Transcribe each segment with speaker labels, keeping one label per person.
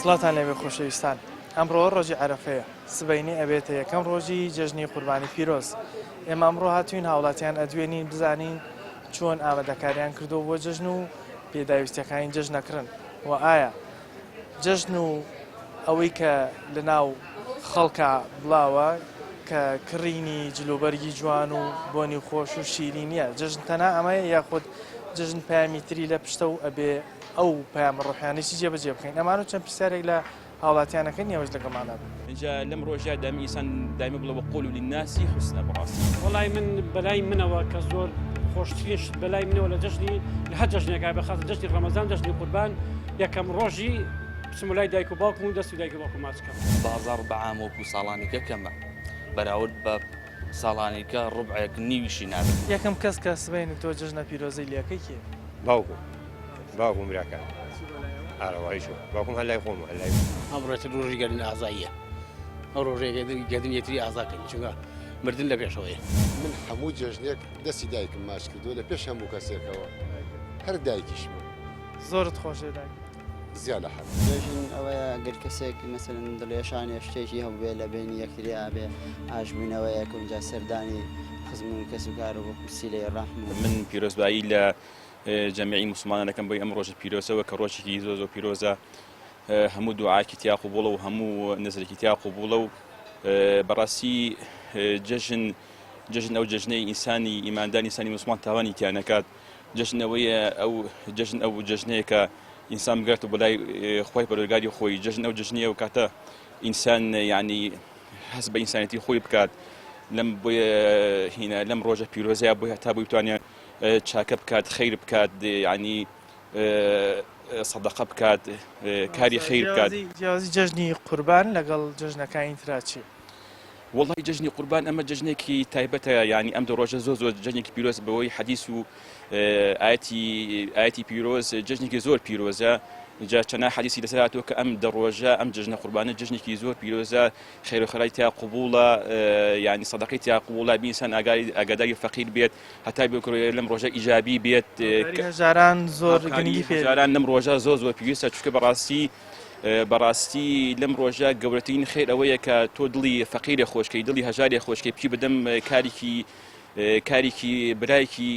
Speaker 1: سڵاتان لەوێ خۆشەویستان، ئەمڕۆ ڕۆژی عەرەفەیە، سبەینی ئەبێتە یەکەم ڕۆژی جەژنی قوربانی پیرۆز. ئێمە ئەمڕۆ هاتوین هاوڵاتیان ئەدوێنین بزانین چۆن ئامادەکاریان کردو بۆ جەژن و پێداویستیەکانی جەژنەکردن و ئایا جەژن و ئەوەی کە لەناو خەڵکە بڵاوە کە کڕینی جلوبەرگی جوان و بۆنی خۆش و شیرینیە جەژن تەنها ئەمەیە یاخود جەژن پامی تری لە پشتە و ئەبێ ئەو پامە ڕۆحیانێکی جێبەجێ بکەین. ئەمان و چەند پرسیارێک لە هاوڵاتیانەکەن ئێوەش لەگەڵمانە بن.
Speaker 2: اینجا لەم ڕۆژە دەمی ئینسان دایمە بڵێ وەقول للناسی حوسنە بەڕاستی.
Speaker 3: وەڵای من بەلای منەوە کە زۆر خۆشترین شت بەلای منەوە لە جەژنی لە هەر جەژنێکا بەخاستە جەژنی ڕەمەزان جەژنی قوربان یەکەم ڕۆژی بچم لای دایک و باوکم و دەست و دایک و باوکم ماچ بکەم.
Speaker 4: بازاڕ بەعام وەکو ساڵانێکە کەمە بەراورد بە ساڵانێکە ڕوبعێک نیویشی نابێت.
Speaker 1: یەکەم کەس کە سبەینی تۆ جەژنە پیرۆزەی لیەکەی کێ؟
Speaker 5: باوکم براکان ئاڕەوایی شو باوکم هەر لای خۆم هەر لای
Speaker 6: ئەمڕۆ ڕۆژی گەردن ئازاییە ئەو ڕۆژێک گەردن یەکتری ئازاکەین چونکە مردن لە پێشەوەیە.
Speaker 7: من هەموو جەژنێک دەستی دایکم ماچ کردووە لە پێش هەموو کەسێکەوە هەر دایکیش بوو.
Speaker 1: زۆرت خۆشێ دایک؟
Speaker 7: زیاد لە حەد.
Speaker 8: جەژن ئەوەیە گەر کەسێک مەسەلەن دڵێشانێ شتێکی هەبووێ لە بینی یەکتری ئابێ ئاژمینەوەیەکە جا سەردانی خزمون کەس و کار و وەکو سیلەی ڕەحم
Speaker 2: من پیرۆزبایی لە جەمیعی مسلمانانەکەم بۆی ئەم ڕۆژە پیرۆزەوە کە ڕۆژێکی زۆر پیرۆزە هەموو دوعاکی تیا قوبوڵە و هەموو نزرێکی تیا قوبوڵە و بەڕاستی جەژن ئەو جەژنەی ئینسانی ئیماندار ئینسانی مسلمان تاوانی تیانەکات جەژنەوەیە ئەو جەژن ئەو جەژنەیە کە ئینسان بگاتە بەلای خۆی پەروەردگاری خۆی جەژن ئەو جەژنیە و کاتە ئینسان یعنی هەست بە ئینسانەتی خۆی بکات لەم بۆیە هینە لەم ڕۆژە پیرۆزەیە بۆی هەتا بۆی بتوانێت چاکە بکات خەیر بکات ینی سەدەقە بکات کاری خەیر بکات.
Speaker 1: جیازی جەژنی قوربان لەگەڵ جەژنەکانی ترا چی؟
Speaker 2: وڵی جەژنی قوربان ئەمە جەژنێکی تایبەتە ینی ئەم دو ڕۆژە زۆر جەژنێکی پیرۆز بەوەی حەدیث و ئاەتی پیرۆز جەژنێکی زۆر پیرۆزە جا چەند حەدیثی لەسەر هاتووە کە ئەم دەڕۆژە ئەم جەژنە قوربانە جەژنێکی زۆر پیرۆزە خەیر و خەرای تیا قوبوڵە ینی سەدەقەی تیا قوبوڵە بینسان ئاگاداری فەقیر بێت هەتای بکڕێت لەم ڕۆژە ئیجابی بێت
Speaker 1: هەژاران زۆر گرنگی
Speaker 2: هەژاران لەم ڕۆژە زۆر پێویستە چونکە بەڕاستی لەم ڕۆژە گەورەترین خێر ئەوەیە کە تۆ دڵی فەقیرە خۆشکەی دڵی هەژارێ خۆشکەی پی بدەم کارێکی برایکی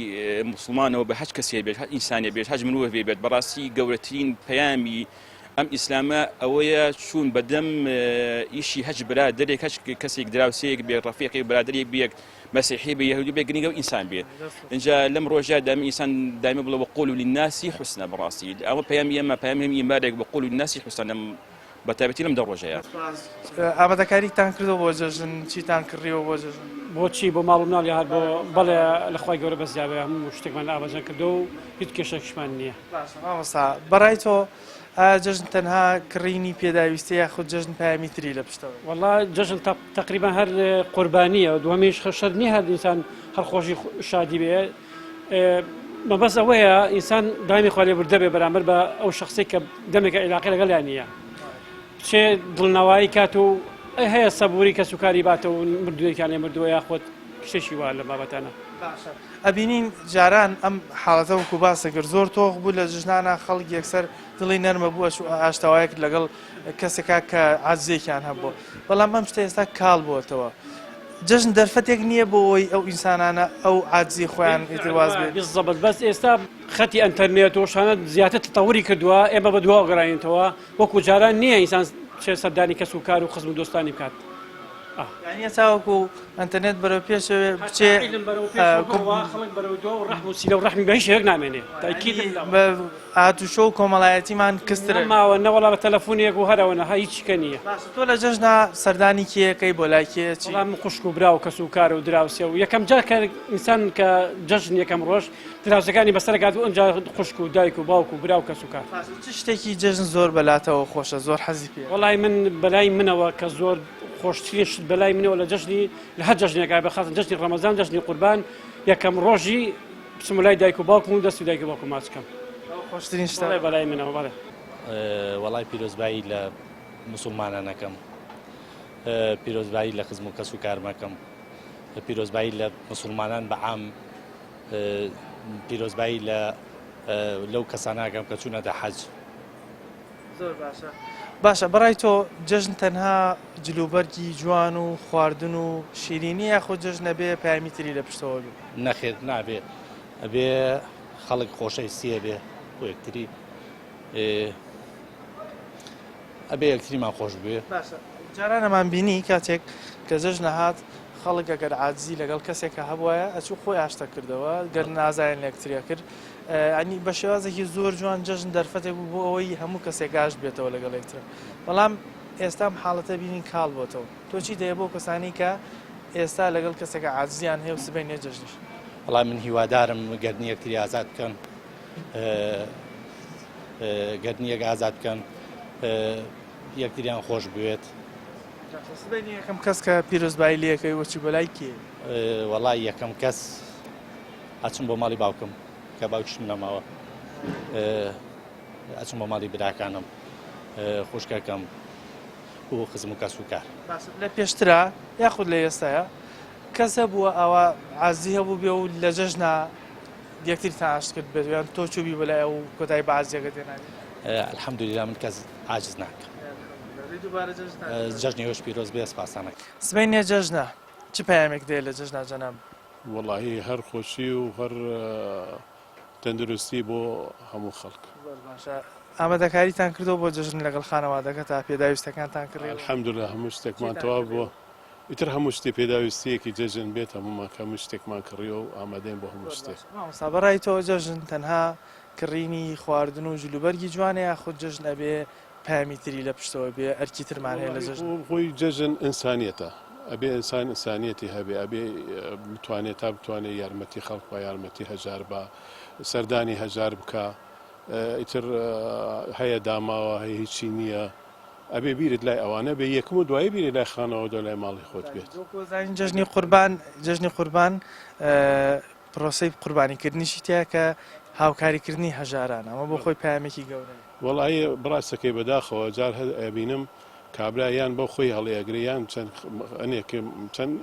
Speaker 2: مسلمانەوە بە هەچ کەسێ بێت هەر ئینسانێ بێت هەج مرۆڤ بێت بەڕاستی گەورەترین پەیامی ئەم ئیسلامە ئەوەیە چوون بەدەم ئیشی هەج برادەرێک هەچ کەسێک دراوسەیەک بێت ڕەفیقی برادەرێک بێت مەسیحی بێ یەهودی بێ گرنگە و ئینسان بێت. اینجا لەم ڕۆژە دائما ئینسان دائما بڵێ وەقول للناسی حوسنە بەڕاستی ئەوە پەیامی ئێمە پەیامی ئیمارێک وەقول للناسی حوسنە بەتایبەتی لەم دە ڕۆژەیە.
Speaker 1: ئامادەکاریتان کردو بۆ جەژن چیتان کڕیەوە بۆ جەژن؟
Speaker 3: بۆچی بۆ ماڵ مناڵی هات بۆ بەڵێ لەخوای گەورە بەزیابێ هەموو شتێکمان ئابەجان کردو و هیچ کێشەکشمان نییە.
Speaker 1: مامۆستا بەڕای تۆ جەژن تەنها کڕینی پێداویستی یاخود جەژن پامی تری لە پشتەوە؟
Speaker 3: وەڵا جەژن تقریبا هەر قوربانیە و دووەمیش شەر نییە هەر ئینسان هەر خۆشی شادی بێ مەبەست ئەوەیە ئینسان دایمی خوا لێبوردە بێ بەرامبەر بە ئەو شەخسی کە دەمێکە عیلاقی لەگەڵیان نییە چێ دڵنەوایی کات و هەیە سەبووری کە سوکاری باتە و مردوویەکیان لێ مردووە یاخۆت شتێکی وا لە بابەتانە.
Speaker 1: ئەبینین جاران ئەم حاڵەتە وەکو باسە کرد زۆر تۆخ بوو لە جژنانە خەڵک یەکسەر دڵی نەرمە بووە ئاشتاوایەک لەگەڵ کەسێکا کە عەجزێکیان هەبووە بەڵام ئەم شتە ئێستا کاڵ بووەتەوە. جەژن دەرفەتێک نییە بۆەوەی ئەو ئینسانانە ئەو عاجزی خۆیان ئیترواز بێت.
Speaker 3: بالضبط بەس ئێستا خەتی ئەنتەرنێت و شانە زیاتر تەوری کردووە ئێمە بە دوا گەڕاینەوە وەکو جاران نییە ئینسان چێ سەردانی کەس و کار و خزم و دۆستانی بکات.
Speaker 1: یعنی چاوەکو ئەنتەرنێت بەرەو پێشەوە بچێ
Speaker 3: خەڵک بەرەو دۆ و ڕەحم و سیلە و ڕەحمی بە هیچ شتێک نامێنێ
Speaker 1: هاتوشۆ و کۆمەڵایەتیمان کەسترە
Speaker 3: ماوە نەوەڵا بە تەلەفۆنێک و هەرەوەنە هیچکە نییە.
Speaker 1: تۆ لە جەژنا سەردانی کێیەکەی بۆ لای کێ چی؟
Speaker 3: وەڵام خوشک و برا و کەس و کار و دراوسێ و یەکەم جار کە ئینسان کە جەژن یەکەم ڕۆژ دراوسەکانی بەسەرکات و ئەنجا خوشک و دایک و باوک و برا و کەس و کار.
Speaker 1: چ شتێکی جەژن زۆر بەلاتەوە خۆشە زۆر حەزی پێ؟
Speaker 3: وەڵای من بەلای منەوە کە زۆر خۆشترین شت بەلای منەوە لە جەژنی لە هەر جەژنێکا بەخاستە جەژنی ڕەمەزان جەژنی قوربان یەکەم ڕۆژی بچم لای دایک و باوکم و دەست و دایک و باوکم ماچ بکەم.
Speaker 1: خۆشترین شتە
Speaker 3: بەلای منەوە بەڵێ.
Speaker 6: وەڵای پیرۆزبایی لە مسلمانانەکەم پیرۆزبایی لە خزم و کەس و کارمەکەم پیرۆزبایی لە مسلمانان بەعام پیرۆزبایی لەو کەساناکەم کە چوونەتە حەج.
Speaker 1: زۆر باشە. باشە بەڕای تۆ جژن تەنها جلوبەرگی جوان و خواردن و شیرینی یاخۆ جژنە بێ پامی تری لە پشتەوە بێ
Speaker 6: نەخێت نابێ ئەبێ خەڵک خۆشەویستیە بێ بۆ یەکتری ئەبێ یەکتریمان خۆش بێ.
Speaker 1: باشە جارانەمان بینی کاتێک کە جژنە هات خەڵک ئەگەر عاجزی لەگەڵ کەسێکە هەبوایە ئەچوو خۆی ئاشتە کردەوە گەر نازایان لە یەکتریە کرد ئەنی بە شێوازێکی زۆر جوان جژن دەرفەتێک بوو بۆ ئەوەی هەموو کەسێک ئاشت بێتەوە لەگەڵ یەکترە بەڵام ئێستام حاڵەتە بینین کاڵ بۆتەوە تۆ چی دەیە بۆ کەسانی کە ئێستا لەگەڵ کەسێکە عاجزیان هەیە و سبەینێ جژنیش
Speaker 6: وەڵام من هیوادارم گەردنی یەکتری ئازاد بکەن گەردنیەک ئازاد بکەن یەکتریان خۆش بوێت.
Speaker 1: سبەینی یەکەم کەس کە پیرۆزبایی لەکەی وەچی بەلای کێ
Speaker 6: وەڵای یەکەم کەس ئەچم بۆ ماڵی باوکم کە باوکشم نەماوە ئەچم بۆ ماڵی براکانم خوشکەکەم و خزم و کەس و کار
Speaker 1: لە پێشترا یاخود لە ئێستاە کەسە بووە ئەوە عازی هەبوو بێ و لە جەژنا یەکتری تاشت کرد بێت یان تۆ چوبی بەلای ئەو کۆتایی بەعازیەکە تێنانی
Speaker 6: الحەمدولیلا من کەس عاجز ناکەم جژنی هۆش پیرۆز بێ سپاسانەکە.
Speaker 1: سبەینێ جەژنە چ پەیامێک دێ لە جەژنا جەناب
Speaker 9: وەڵاهی هەر خۆشی و هەر تەندروستی بۆ هەموو خەڵک.
Speaker 1: ئامادەکاریتان کردو بۆ جژن لەگەڵ خانەوادەکە تا پێداویستەکانتان کرد
Speaker 9: الحەمدوللا هەموو شتێکمان تەواو بووە ئیتر هەموو شتێ پێداویستیەکی جەژن بێت هەمومان کە هەموو شتێکمان کڕیەوە و ئامادەین بۆ هەموو شتێک.
Speaker 1: بەڕای تۆ جەژن تەنها کڕینی خواردن و جلوبەرگی جوانە یاخود جژن ئەبێ پامی تری لە پشتەوە بێ ئەرکی ترمان هەیە لە جژن
Speaker 9: خۆی جەژن ئینسانیەتە ئەبێ ئینسان ئینسانیەتی هەبێ ئەبێ بتوانێت تا بتوانێت یارمەتی خەڵک و یارمەتی هەژار بە سەردانی هەژار بکە ئیتر هەیە داماوە هەیە هیچی نییە ئەبێ بیرت لای ئەوانە بێ یەکم و دوای بیری لای خانەوە دۆ لای ماڵی خۆت بێت.
Speaker 1: جژنی قوربان پرۆسەی قوربانیکردنیشی تایە کە هاوکاریکردنی هەژاران ئەمە بۆ خۆی پامێکی گەورە
Speaker 9: وەڵایە بڕاستەکەی بەداخەوە جار ئەبینم کابرایان بۆ خۆی هەڵەیەگریان چەند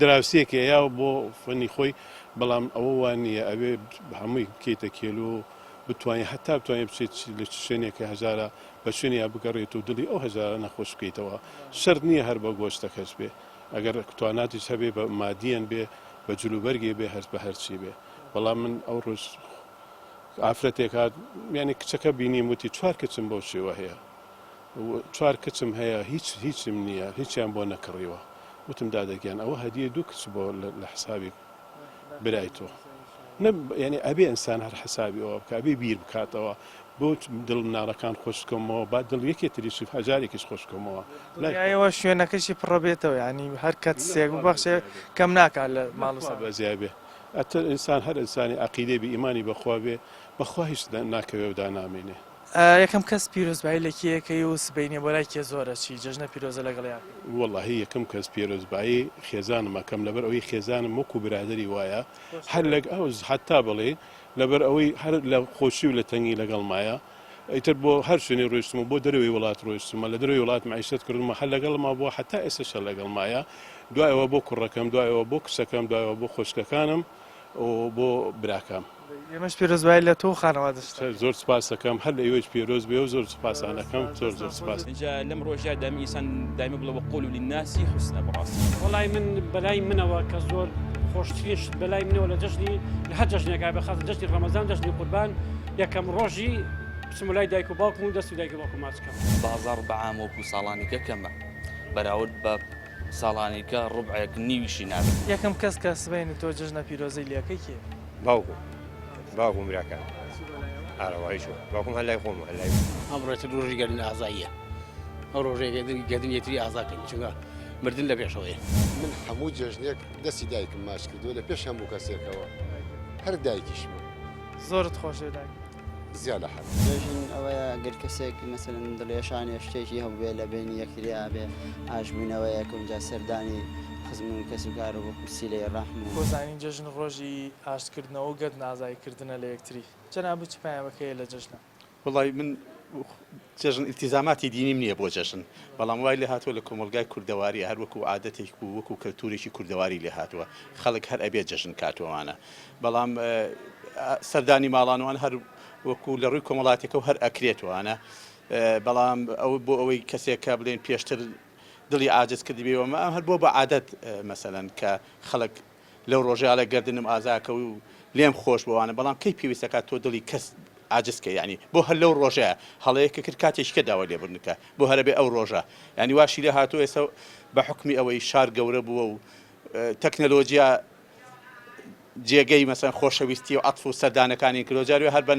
Speaker 9: دراوسێکی یا بۆ فەنی خۆی بەڵام ئەوە وان نییە ئەوێ هەمووی کێتە کێل و بتوانین هەتا بتوانێت بچێت لە شوێنێکە هەژارە بە شوێنیا بگەڕێت و دڵی ئەو هەژارە نەخۆش بکەیتەوە شەرت نییە هەر بە گۆشتەکەش بێ ئەگەر تواناتیش هەبێ بە مادیەن بێ بە جلوبەرگێ بێ هەر بە هەرچی بێ بەڵام من ئەو ڕۆژ ئافرەتێک هات یعنی کچەکە بینیم وتی 4 کچم بەو شێوە هەیە 4 کچم هەیە هیچم نییە هیچیان بۆ نەکڕیوە وتم دادەگیان ئەوە هەدیە 2 کچ بۆ لە حسابی برای تۆ یعنی ئەبێ ئینسان هەر حسابی ئەوە بکە ئەبێ بیر بکاتەوە بۆ دڵ مناڵەکان خۆشکەمەوە با دڵ یەکێتریشی هەژارێکیش خۆشکەمەوە
Speaker 1: لایەوە شوێنەکەشی پڕەبێتەوە ینی هەر کەسێک ببەخشێ کەم ناکات لە ماڵ
Speaker 9: بەزیای بێ ئەتە ئینسان هەر ئینسانی عەقیدەی بە ئیمانی بەخوا بێ بەخوا هیچ ناکەوێ و دانامێنێ.
Speaker 1: یەکەم کەس پیرۆزبایی لە کێیەکەی و سبەینێ بۆ لای کێ زۆرە چی جژنە پیرۆزە لەگەڵیان
Speaker 9: وەڵاهی یەکەم کەس پیرۆزبایی خێزانم ئەەکەم لەبەر ئەوەی خێزانم وەکو برادری وایە هەر لەگ ئەو حتا بڵێ لەبەر ئەوەی هەر لە خۆشی و لە تەنگی لەگەڵ مایە ئیتر بۆ هەر شوێنی ڕۆیشتمە بۆ دەروی وڵات ڕۆیشتمە لە دەروی وڵات معیشت کردمە هەر لەگەڵما بۆ حتا ئێستاشە لەگەڵ مایە دوایەوە بۆ کوڕەکەم دوایەوە بۆ کچەکەم دوایەوە بۆ خۆشکەکانم و بۆ براکەم.
Speaker 1: ئێمەش پیرۆزبایی لە تۆ خانەوادەشت
Speaker 9: زۆر سپاس دەکەم هەر لە ئێوەش پیرۆز بێ و زۆر سپاسانەکەم زۆر سپاس.
Speaker 2: اینجا لەم ڕۆژە دامی ئینسان دایمە بڵێ وەقوولوا للناس حسنە بەڕاستی
Speaker 3: وەڵای من بەلای منەوە کە زۆر خۆشترین شت بەلای منەوە لە جەژنی لە هەر جەژنێکا بەخاستە جەژنی ڕەمەزان جەژنی قوربان یەکەم ڕۆژی بچم لای دایک و باوکم و دەستی دایک و باوکم ماچکەم
Speaker 4: بازار بەعام وەکو ساڵانێکە کەمە بەراورد بە ساڵانێکە ڕوبعێک نیویشی نابێت.
Speaker 1: یەکەم کەس کە سبەینی تۆ جژنە پیرۆزەی لەکەی کێ
Speaker 5: باوکم براکان ئاڕەوەی شو باوکم هەلای خۆم هەلای
Speaker 10: ئەمڕێت ڕۆژی گەردن ئازاییە ئەو ڕۆژێک گەردن یەکتری ئازاکەین چونکە مردن لە پێشەوەیە.
Speaker 7: من هەموو جژنێک دەستی دایکم ماچ کردووە لە پێش هەموو کەسێکەوە هەر دایکیشم
Speaker 1: زۆرت خۆشێ دایک
Speaker 7: زیاد لە حەد
Speaker 8: جژن ئەوەیە گەر کەسێک مەسەلەن دڵێشانێ شتێکی هەبوێ لە بینی یەکتریا بێ ئاژبوونەوەیەکم جا سەردانی خزم و کەس و کار و سیلەی ڕەحم و
Speaker 1: بۆزانین جژن ڕۆژی ئاشتکردنەوە و گەت نازاییکردنە لە یەکتری جەناب چ پەیامەکەیە لە جژنە؟
Speaker 11: وڵی من جژن ئیلتیزاماتی دینیم نییە بۆ جژن بەڵام وای لێ هاتووە لە کۆمەلگای کوردەواری هەر وەکو عادەتێک و وەکو کەلتورێکی کوردەواری لێ هاتووە خەڵک هەر ئەبێت جژن کاتوانە بەڵام سەردانی ماڵانوان هەر وەکو لە ڕووی کۆمەڵاتێکە و هەر ئەکرێتوانە بەڵام ئەو بۆ ئەوەی کەسێک کە بڵێن پێشتر دڵی عاجز کردی بێەوە ئەم هەر بۆ بە عادەت مەسەلەن کە خەڵک لەو ڕۆژێڵە گردنم ئازاکە و لێم خۆش بوانە بەڵام کەی پێویستەکە تۆ دڵی کەس عاجزکە ینی بۆ هەر لەو ڕۆژەیە هەڵەیەکە کرد کاتێککە داوای لێبوونکە بۆ هەرە بێ ئەو ڕۆژە ینی واشی لە هاتوو ئێستا بە حکمی ئەوەی شار گەورە بووە و تەکنەلۆجیا جێگەی مەسەن خۆشەویستی و عەتف و سەردانەکانی کلۆجاروی هەر بە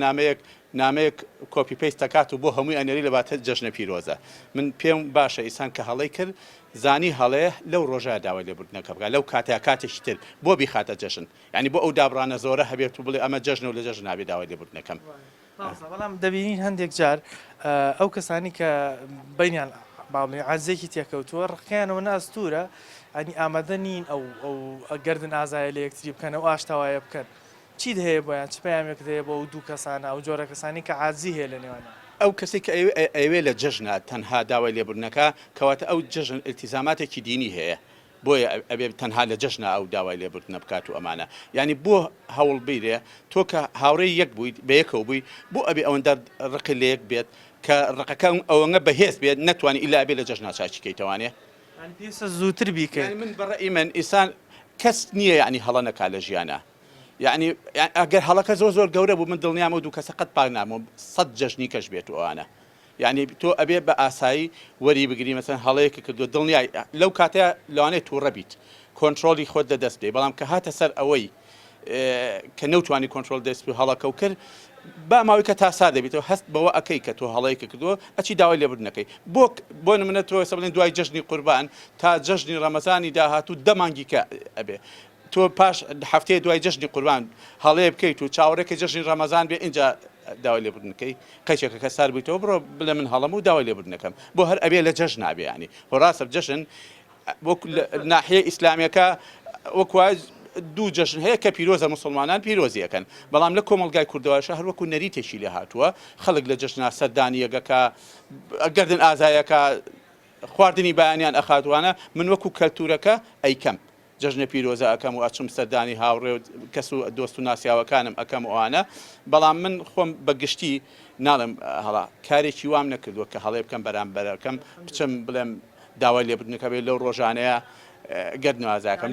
Speaker 11: نامەیەک کۆپی پێیست دەکات و بۆ هەمووی ئەنێری لەباتە جەژنە پیرۆزە من پێم باشە ئیسان کە هەڵەی کرد زانی هەڵەیە لەو ڕۆژە داوای لێبوردنەکە بکات لەو کاتەیە کاتێکی تر بۆ بیخاتە جەژن ینی بۆ ئەو دابڕانە زۆرە هەبێت و بڵێ ئەمە جەژنە و لە جەژن نابێ داوای لێبوردنەکەم
Speaker 1: بەڵام دەبینین هەندێک جار ئەو کەسانی کە بینیان باڵێ عازێکی تێکەوتووە ڕقیانەوە ناستورە ئەنی ئامادە نین ئەو گردن ئازایە لە یەکتری بکەن و ئاشتاوایە بکەن چیت هەیە بۆیان چ پامێک هەیە بۆ دوو کەسانە ئەو جۆرە کەسانی کە عازی هەیە لە نێوانە
Speaker 11: ئەو کەسی کە ئەوێ لە جەژنە تەنها داوای لێبوردنەکە کەواتە ئەو جەژن ئیلتیزاماتێکی دینی هەیە بۆیە ئەبێ تەنها لە جەژنە ئەو داوای لێبوردنە بکات و ئەمانە ینی بۆ هەوڵ بیرێ تۆ کە هاوڕێی یەک بوویت بە یەکەوە بووی بۆ ئەبێ ئەوەندە ڕقی لە یەک بێت کە ڕقەکە ئەوەنگە بەهێز بێت نەتوانانی ئیلا بێ لە جەژنا چاچیکەیتەوانێ
Speaker 1: پێویستە زووتر بیکەین
Speaker 11: من بەڕێی من ئیسان کەس نییە ینی هەڵە نەکا لە ژیانە یعنی ئەگەر هەڵەکە زۆر گەورە بوو من دڵنیام و دوو کەسە قەت پاک نامەوە 100 جەژنی کەش بێت و ئەوانە یعنی تۆ ئەبێ بە ئاسایی وەری بگری مەسەن هەڵەیەکە کردو دڵنیای لەو کاتەیە لەوانەیە تووڕە بیت کۆنتترۆلی خۆت دەدەست بێ بەڵام کە هاتە سەر ئەوەی کە نەوتوانی کۆنتترۆل دەست و هەڵەکە و کرد با ماوەی کە تا سا دەبێتەوە هەست بەوە ئەەکەی کە تۆ هەڵەیەکە کردووە ئەچی داوای لێبوردنەکەی بۆ نمونە تۆ ئێستا بڵێن دوای جەژنی قوربان تا جەژنی ڕەمەزانی داهاتوو دەمانگی کە ئەبێ تۆ پاش هەفتەیە دوای جەژنی قوربان هەڵەیە بکەیت و چاوەڕێکی جەژنی ڕەمەزان بێ اینجا داوای لێبوردنەکەی قەچێکە کە سار بوویتەوە بڕۆ بڵێ من هەڵەم و داوای لێبوردنەکەم بۆ هەر ئەبێ لە جەژن نابێ ینی هۆڕاستە جەژن وەکو ناحیە ئیسلامیەکە وەکوای دوو جەژن هەیە کە پیرۆزە موسڵمانان پیرۆزیەکەن بەڵام لە کۆمەلگای کوردەوەشە هەروەکو نەریتێکی لێ هاتووە خەڵک لە جەژنا سەردانیەکە گردن ئازایەکە خواردنی بەیانیان ئەخاتوانە من وەکو کەلتورەکە ئەیکەم جەژنە پیرۆزە ئەەکەم و ئەچم سەردانی هاوڕێ و کەس و دۆست و ناسیاوەکانم ئەەکەم ئەوانە بەڵام من خۆم بەگشتی ناڵم هەڵا کارێکی وام نەکردووە کە هەڵێ بکەم بەرامبەرەکەم بچم بڵێم داوای لێبوردنەکە بێت لەو ڕۆژانەیە گردنوازاکەم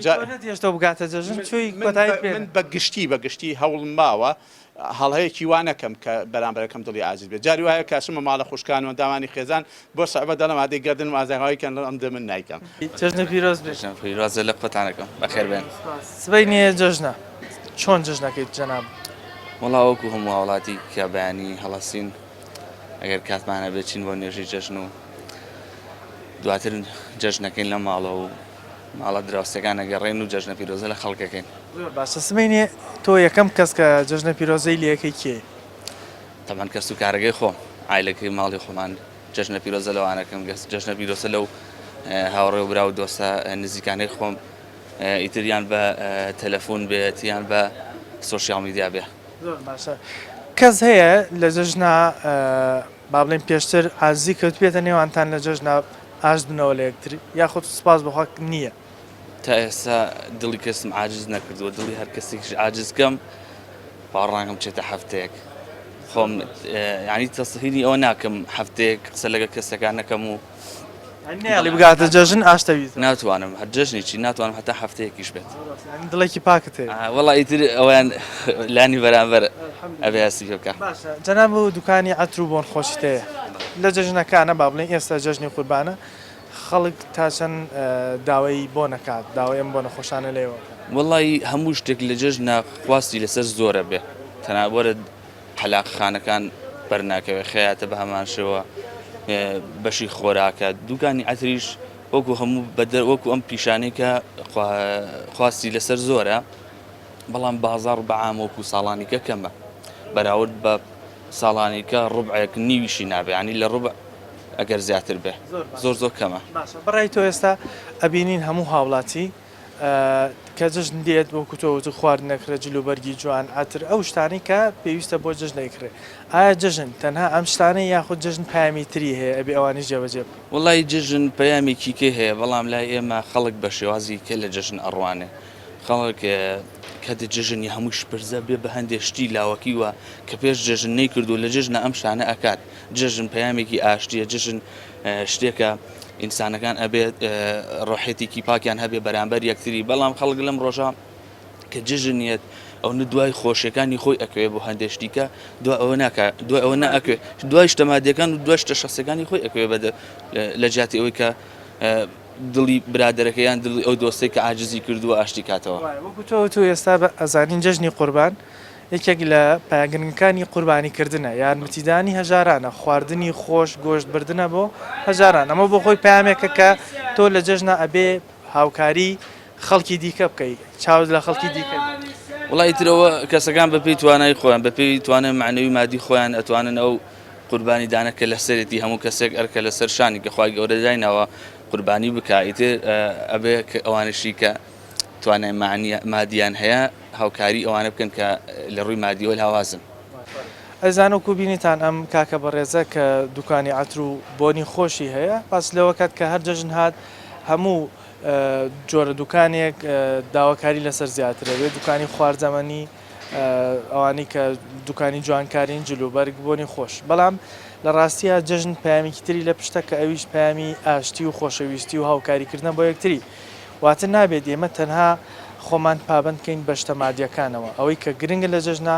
Speaker 1: هێشتا بگاتە جەژن چۆی
Speaker 11: من بەگشتی هەوڵم ماوە هەڵەیەکی وانەکەم کە بەرامبەرەکەم دڵی عاجز بێت جاری وایە کاسمە ماڵە خوشکان و داوانی خێزان بۆ سەعبە دەڵم ئادەی گردن و ئازاغاویکەن لە ئەمدە من نایکەم
Speaker 1: جەژنە پیرۆز بێت
Speaker 4: پیرۆزە لە قوتانەکەم بەخێر بێن
Speaker 1: سبەی نییە جەژنە چۆن جەژنەکەیت جەناب
Speaker 4: وەڵا وەکو هەموو وڵاتی کە بەیانی هەڵەسین ئەگەر کاتمانە بچین بۆ نوێژی جەژن و دواتر جەژنەکەین لە ماڵە و ماڵە دراوسەکان ئەگەڕێن و جەژنە پیرۆزە لە خەڵکەکەین
Speaker 1: باشە سبەینێ تۆ یەکەم کەس کە جەژنە پیرۆزەی لەکەی کێ
Speaker 4: تەمان کەس و کارەکەی خۆم ئایلەکەی ماڵی خۆمان جەژنە پیرۆزە لەوانەکەم جەژنە پیرۆزە لەو هاوڕێ و برا و دۆستە نزیکانەی خۆم ئیتریان بە تەلەفۆن بێت یان بە سۆشیال میدیا بێ
Speaker 1: باشە کەس هەیە لە جەژنا با بڵێن پێشتر عازی کەوت بێتە نێوانتان لە جەژنا ئاشت بنەوە لە یەکتری یاخود سوپاس بەخوا نییە
Speaker 4: تا ئێستا دڵی کەسم عاجز نەکردووە دڵی هەر کەسێکیش عاجزکەم باڕانگەم بچێتە هەفتەیەک خۆم ینی تەسهیلی ئەوە ناکەم هەفتەیەک قسە لەگە کەسەکان نەکەم و
Speaker 1: نێڵی بگاتە جەژن ئاشتەویست
Speaker 4: ناتوانم هەر جەژنێکی ناتوانم هەتا هەفتەیەکیش بێت
Speaker 1: دڵێکی پاکت هەیە
Speaker 4: وەڵی ئیتر ئەویان لانی بەرامبەر ئەبێ هەستی پێ بکە
Speaker 1: جەناب و دوکانی عەتر و بۆن خۆشی هەیە لە جەژنەکانە با بڵێن ئێستا جەژنی قوربانە خەڵک تا چەند داوای بۆ نەکات داوای ئەم بۆ نەخۆشانە لێوە
Speaker 4: وەڵی هەموو شتێک لە جەژنە خواستی لەسەر زۆرە بێ تەنابەرە حەلاقخانەکان بەرناکەوێ خەیاتە بە هەمان شێوە بەشی خۆراکە دوکانی عەتریش وەکو هەموو بەدەر وەکو ئەم پیشانەی کە خواستی لەسەر زۆرە بەڵام بازاڕ بەعام وەکو ساڵانیکە کەمە بەراورد بە ساڵانیکە ڕوبعێک نیویشی نابێ ینی لە ڕوبع ئەگەر زیاتر بێ زۆر کەمە
Speaker 1: بەڕای تۆ ئێستا ئەبینین هەموو هاوڵاتی کە جەژن دێت وەکو تۆ خوارد نەکرێت جلوبەرگی جوان ئاتر ئەو شتانی کە پێویستە بۆ جەژن نەیکرێ ئایا جەژن تەنها ئەم شتانەی یاخود جەژن پامی تری هەیە ئەبێ ئەوانش جێبەجێ
Speaker 4: وڵی جەژن پەیامێکی کێ هەیە بەڵام لای ئێمە خەڵک بە شێوازی کە لە جەژن ئەڕوانێ خەڵک کەتی جژنی هەمووش پرزە بێ بە هەندێک شتی لاوەکیوە کە پێش جژن نەیکردو لە جژنە ئەم شانە ئەکات جژن پەیامێکی ئاشتیە جژن شتێکە ئینسانەکان ئەبێت ڕۆحێتێکی پاکیان هەبێ بەرامبەر یەکتری بەڵام خەڵک لەم ڕۆژە کە جژنیت ئەو دوای خۆشیەکانی خۆی ئەکوێ بۆ هەندێشتیکە دوای ئەوە ناکە دوای ئەوە نەئەکوێ دوای شتەمادیەکان و دوای شتە شخصەکانی خۆی ئەکوێ بەدە لە جاتی ئەوەی کە دڵی برادەرەکەیان دڵی ئەو دۆستەی کە عاجزی کردووە ئاشتی کاتەوە
Speaker 1: وەکو تۆ ئێستا بە ئەزانین جژنی قوربان یەکێک لە پایگرنگەکانی قوربانیکردنە یارمەتیدانی هەژارانە خواردنی خۆش گۆشت بردنە بۆ هەژاران ئەمە بۆ خۆی پامێکە کە تۆ لە جژنە ئەبێ هاوکاری خەڵکی دیکە بکەیت چاوت لە خەڵکی دیکە
Speaker 4: وڵی ترەوە کەسەکان بەپێی توانای خۆیان بەپێی توانە معنەوی مادی خۆیان ئەتوانن ئەو قوربانی دانەکە لە سەرێتی هەموو کەسێک ئەرکە لە سەر شانی کە خوای گەورە داینەوە قوربانی بکایتر ئەبێ ئەوانشی کە توانای مادیان هەیە هاوکاری ئەوانە بکەن کە لە ڕووی مادیەوە هاوازن
Speaker 1: ئەزانۆکو بینیتان ئەم کاکە بەڕێزە کە دوکانی عتر و بۆنی خۆشی هەیە پاس لەوە کات کە هەر جژن هات هەموو جۆرە دوکانێک داواکاری لەسەر زیاترە بێت دوکانی خواردەمەنی ئەوانەی کە دوکانی جوانکارین جلوبەرگ بۆنی خۆش بەڵام لە ڕاستیە جژن پامێکی تری لە پشتە کە ئەویش پامی ئاشتی و خۆشەویستی و هاوکاریکردن بۆ یەکتری واتە نابێت ئێمە تەنها خۆمان پابندکەین بە شتە مادیەکانەوە ئەوەی کە گرنگە لە جژنە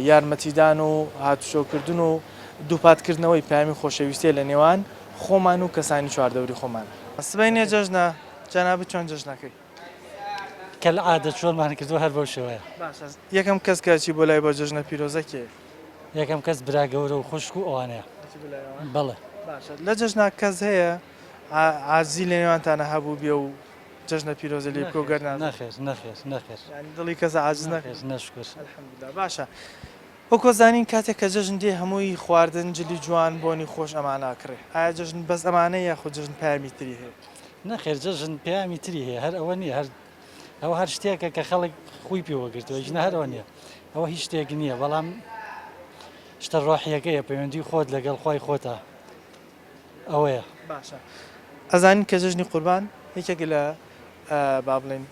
Speaker 1: یارمەتیدان و هاتوشۆکردن و دووپاتکردنەوەی پامی خۆشەویستی لە نێوان خۆمان و کەسانی چواردەوری خۆمان سبەینێ جژنە جەنابەت چۆن جژنەکەی
Speaker 12: کە لە عادەت چۆنمان کردووە هەر بەو شێوەیە
Speaker 1: یەکەم کەس کەچی بۆ لای بۆ جژنە پیرۆزەکێ
Speaker 12: یەکەم کەس برا گەورە و خوشک و ئەوانەیە بەڵێ
Speaker 1: لە جژنا کەس هەیە عازی لە نێوانتانە هەبوو بێ و جژنە پیرۆزە لێ بکە و گەرنان
Speaker 12: نەخێر
Speaker 1: دڵی کەس عاجز
Speaker 12: نەشکر
Speaker 1: باشە وەکۆ زانین کاتێک کە جژن دێ هەمووی خواردن جلی جوان بۆنی خۆش ئەماناکڕێ ئایا جژن بەس ئەمانەیە یاخۆ جژن پامی تری هەیە
Speaker 12: نەخێر جژن پامی تری هەیە هەر ئەوە نییە ئەوە هەر شتێکە کە خەڵک خۆی پێوەگرتەوە ژنە هەرەوە نییە ئەوە هیچ شتێک نییە بەڵام شتە ڕۆحیەکەیە پەیوەندی خۆت لەگەڵ خۆی خۆتە ئەوەیە
Speaker 1: باشە ئەزانین کە جژنی قوربان یەکێک لە با بڵێن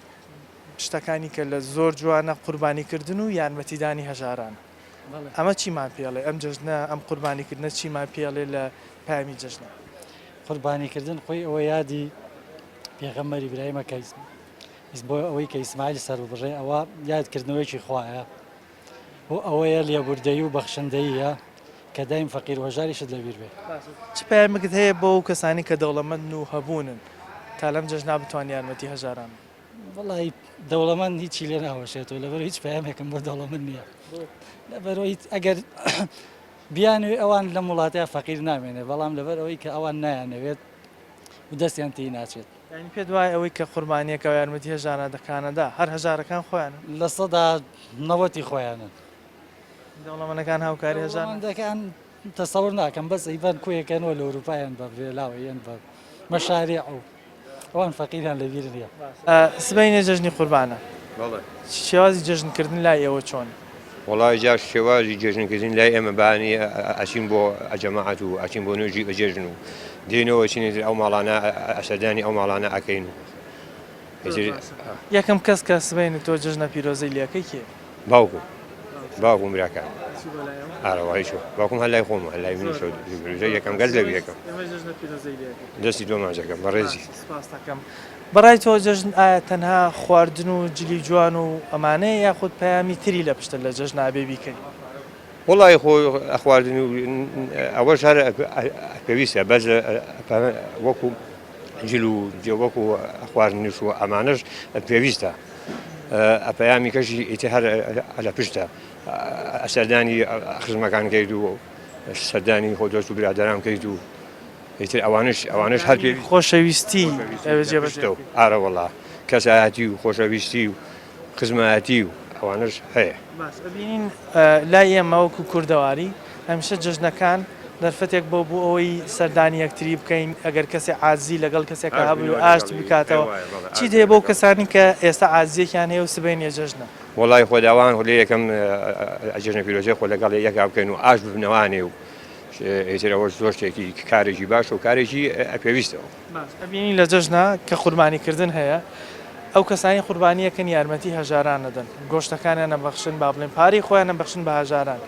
Speaker 1: شتەکانی کە لە زۆر جوانە قوربانیکردن و یارمەتیدانی هەژارانە ئەمە چیمان پێڵێ ئەم جژنە ئەم قوربانیکردنە چیمان پێڵێ لە پامی جژنە
Speaker 12: قوربانیکردن خۆی ئەوە یادی پێغەمبەری ئیبراهیمەکە بۆ ئەوەی کە ئیسماعیل سەر بڕێ ئەوە یادکردنەوەیکی خوایە و ئەوەیە لێبوردەیی و بەخشندەییە کە دایم فەقیر و هەژاریشت لەبیر بێ
Speaker 1: چ پامێکت هەیە بۆ ئەو کەسانی کە دەوڵەمەند و هەبوونن تا لەم جژنا بتوان یارمەتی هەژاران
Speaker 12: وڵی دەوڵەمەند هیچی لێ ناوەشێتەوە لەبەر هیچ پامێکم بۆ دەوڵەمەند نییە لەبەرەوەی ئەگەر بیانوێ ئەوان لە وڵاتەیە فەقیر نامێنێ بەڵام لەبەر ئەوەی کە ئەوان نایانەوێت و دەستیان تی ناچێت
Speaker 1: ینی پێ دوای ئەوەی کە قوربانیەکە و یارمەتی هەژارە دەکانەدا هەر هەژارەکان خۆیان
Speaker 12: لە سەدا 90 خۆیانن
Speaker 1: دەوڵەمەندەکان هاوکاری
Speaker 12: هەژارەکان تەسەور ناکەم بەس ئیڤەن کوێەکەنەوە لە ئەوروپایان بە برێلاوەیان بە مەشارێع و ئەوان فەقیران لەبیر نیە
Speaker 1: سبەینێ جژنی قوربانە شێوازی جژنکردن لای ئێوە چۆن
Speaker 5: وڵای جا شێوازی جێژنکردن لای ئێمە بانی ئەچین بۆ ئەجەماعەت و ئەچین بۆ نوێژی بەجێژن و دێنەوە چینێتر ئەو ماڵانە ئەسەدانی ئەو ماڵانە ئەکەین و
Speaker 1: یەکەم کەس کە سبەینە تۆ جژنە پیرۆزەی لەکەی کێ
Speaker 5: باوکم براکە ئاڕەوەی چۆ باوکم هەر لای خۆم لای منی یەکەم گەز لەبی یەکەم دەستی دۆ ماجەکەم بەڕێزی
Speaker 1: بەڕای تۆ جژن ئایا تەنها خواردن و جلی جوان و ئەمانەیە یاخود پەیامی تری لە پشتە لە جژن ئابێ بیکەین
Speaker 5: وڵی خۆی ئەخواردن و ئەوەش هەر پێویستە بەس وەکو جل و وەکو خواردنیش و ئەمانەش پێویستە ئەپەیامی کەشی ئیتر هەر لە پشتە ئەسەردانی خزمەکان کەیت و سەردانی خۆ دۆست و برادەران کەیت و ئیتر ئەوانش هەر
Speaker 1: خۆشەویستی
Speaker 5: ئارە وەڵا کەسایەتی و خۆشەویستی و خزمەتی و ئەوانش هەیە
Speaker 1: ببینین لای ئێمە وەکو کوردەواری هەمیشە جژنەکان دەرفەتێک بۆ بوو ئەوەی سەردانی یەکتری بکەین ئەگەر کەسێک عازی لەگەڵ کەسێکە هەبوو و ئاشت بکاتەوە چی دێ بۆ کەسانی کە ئێستا عازیەکیان هەیە و سبەینێ جژنە
Speaker 5: وڵی خۆداوان هۆ لێ یەکەم جژنە پیرۆزەی خۆ لەگەڵ یەکا بکەین و ئاش ببنەوانێ و ئێترەوە زۆر شتێکی کارێکی باش و کارێکی پێویستەوە
Speaker 1: ببینین لە جژنە کە قوربانیکردن هەیە ئەو کەسانی قوربانیەکەن یارمەتی هەژاران دەدەن گۆشتەکانیان نەبەخشن با بڵێن پارەی خۆیان نەبەخشن بە هەژاران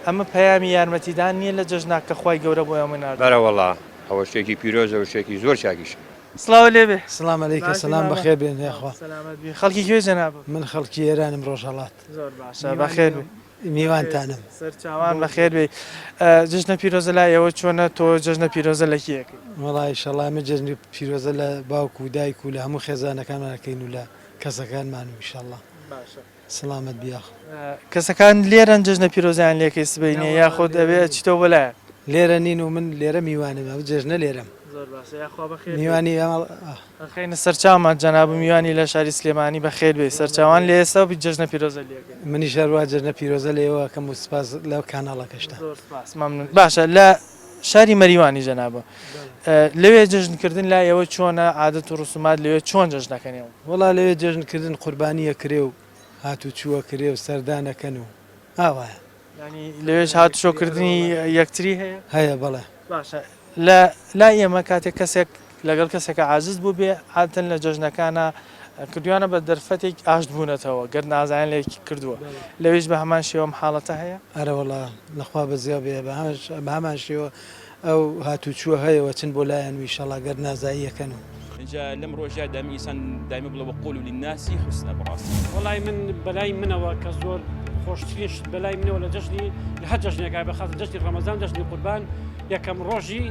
Speaker 1: ئەمە پەیامی یارمەتیدان نییە لە جەژناک کە خی گەورە بۆ ئەمە ناردە
Speaker 5: بەرەوەڵا ئەوە شتێکی پیرۆزە و شتێکی زۆر چاکیش
Speaker 1: سڵاو لێبێ
Speaker 13: سلام علیکە سلام بەخێر بێن یاخوا
Speaker 1: خەڵکی کوێ جەناب
Speaker 13: من خەڵکی ئێرانم ڕۆژهڵات
Speaker 1: زۆر باشە بەخێر بێ
Speaker 13: میوانتانم
Speaker 1: سەرچاوان بەخێر بێ جژنە پیرۆزە لای ئەوە چۆنە تۆ جژنە پیرۆزە لە کیەکەی
Speaker 13: وڵی شەڵامە جژنی پیرۆزە لە باوکو و دایک و لە هەموو خێزانەکانمانەکەین و لە کەسەکانمان و ئیشەڵڵا سلامت بیاخ
Speaker 1: کەسەکان لێرەن جژنە پیرۆزیان لێکەی سبەینێ یاخۆ دەبێت چیتەوە بەلایە
Speaker 13: لێرە نین و من لێرە میوانم ئەو جژنە لێرەم میوانی
Speaker 1: خینە سەرچاومان جەناب میوانی لە شاری سلێمانی بەخێر بێ سەرچاوان لە ئێستا و جژنە پیرۆزە لێکەی
Speaker 13: منی شاروا جژنە پیرۆزە لێەوە کەم و سپاس لەو کاناڵەکەشتا
Speaker 1: باشە لە شاری مەریوانی جەنابە لەوێ جژنکردن لای ئەوە چۆنە عادەت و ڕسومات لەوێ چۆن جژنەکەنەوە
Speaker 13: وڵا لەوێ جژنکردن قوربانیە کرێ و هاتو چووە کرێ و سەردانەکەن و ئاوایە
Speaker 1: ینی لەوێش هاتوشۆکردنی یەکتری هەیە
Speaker 13: هەیە بەڵێ
Speaker 1: باشە لە لای ئێمە کاتێک کەسێک لەگەڵ کەسێکە عاجز بوو بێ عادەتەن لە جەژنەکانە کردوانە بە دەرفەتێک ئاشت بوونەتەوە گەر نازانیان لێکی کردووە لەوێش بە هەمان شێوەم حاڵەتە هەیە
Speaker 13: ئەرەوەڵا نەخوا بەزیا بێ بە هەمان شێوە ئەو هاتو چووە هەیەەوە چند بۆ لایەن و ئیشەڵا گەر نازاییەکەن و
Speaker 2: اینجا لەم ڕۆژە دامی ئینسان دایمە بڵەوە قۆل و للناسی حوسنە بەڕاستی
Speaker 3: وڵی من بەلای منەوە کە زۆر خۆشترین شت بەلای منەوە لە جەژنی لە هەر جەژنێکا بەخاز جەژنی ڕەمەزان جەژنی قوربان یەکەم ڕۆژی